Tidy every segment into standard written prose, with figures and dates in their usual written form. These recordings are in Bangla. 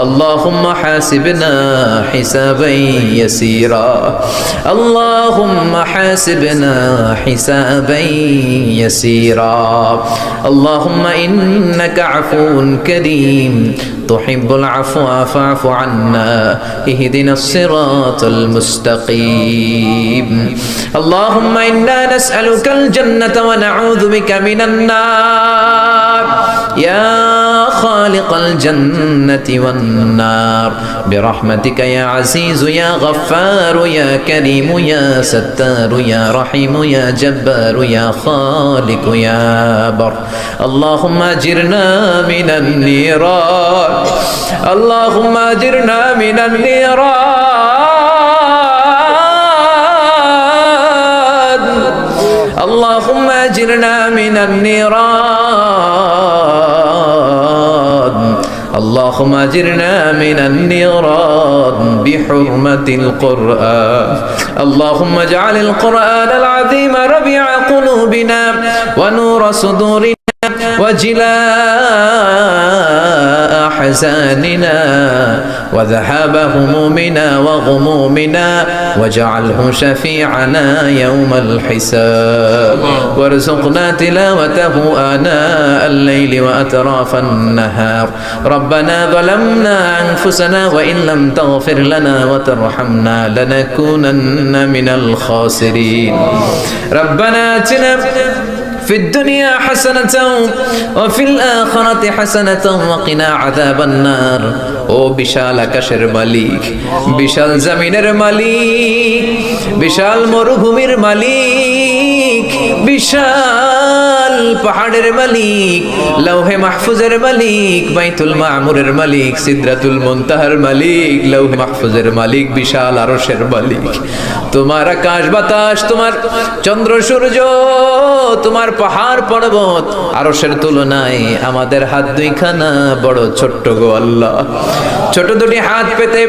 اللهم حاسبنا حسابا يسيرا اللهم حاسبنا حسابا يسيرا اللهم إنك عفو كريم تحب العفو فاعف عنا اهدنا الصراط المستقيم اللهم إنا نسألك الجنة ونعوذ بك من النار يا خالق الجنة والنار برحمتك يا عزيز يا غفار يا كريم يا ستار يا رحيم يا جبار يا خالق يا بر اللهم أجرنا من النيران اللهم أجرنا من النيران اللهم أجرنا من النيران اللهم أجرنا من النيران بحرمة القرآن اللهم اجعل القرآن العظيم ربيع قلوبنا ونور صدورنا وجلاء أحزاننا وذهاب همومنا وغمومنا واجعله شفيعنا يوم الحساب وارزقنا تلاوته آناء الليل وأطراف النهار ربنا ظلمنا أنفسنا وإن لم تغفر لنا وترحمنا لنكونن من الخاسرين ربنا آتنا في الدنيا حسنة وفي الآخرة حسنة وقنا عذاب النار ও বিশাল আকাশের মালিক বিশাল জমিনের মালিক বিশাল মরুভূমির মালিক বিশাল পাহাড়ের মালিক লৌহে মাহফুজের মালিক বাইতুল মামুরের মালিক সিদরাতুল মুনতাহার মালিক লৌহে মাহফুজের মালিক বিশাল আরশের মালিক তোমার আকাশ বাতাস তোমার চন্দ্র সূর্য তোমার পাহাড় পর্বত আরশের তুলনায় আমাদের হাত দুইখানা বড় ছোট্ট গো আল্লাহ ছোট দুটি হাত পেতে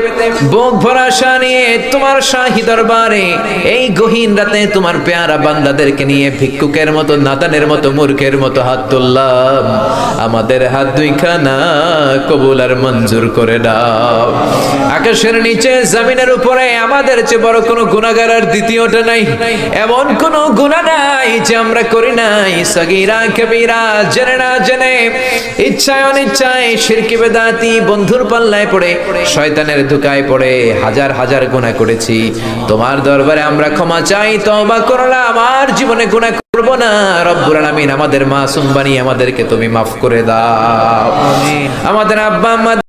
বুক ভরা আশা নিয়ে তোমার শাহী দরবারে এই গহীন রাতে তোমার পেয়ারা বান্দাদেরকে নিয়ে ভিক্ষুকের মতো নাদানের মতো মূর্খের মতো হাত তুললাম আমাদের হাত দুইখানা কবুল আর মঞ্জুর করে দাও আকাশের নিচে জমিনের উপরে আমাদের চেয়ে বড় কোনো গুনাহগার আর দ্বিতীয়টা নাই এমন কোনো গুনাহ নাই যে আমরা করি নাই সগীরা কবিরা জেনে না জেনে ইচ্ছায় অনিচ্ছায় শিরকি বেদাতি বন্ধুর পাল্লায় পড়ে শয়তানের ধোঁকায় পড়ে হাজার হাজার গুনাহ করেছি তোমার দরবারে আমরা ক্ষমা চাই তওবা করলাম আর জীবনে গুনাহ করব না রব্বুল আলামিন আমাদের মাসুম বানিয়ে আমাদেরকে তুমি মাফ করে দাও আমিন আমাদের আব্বা আম্মা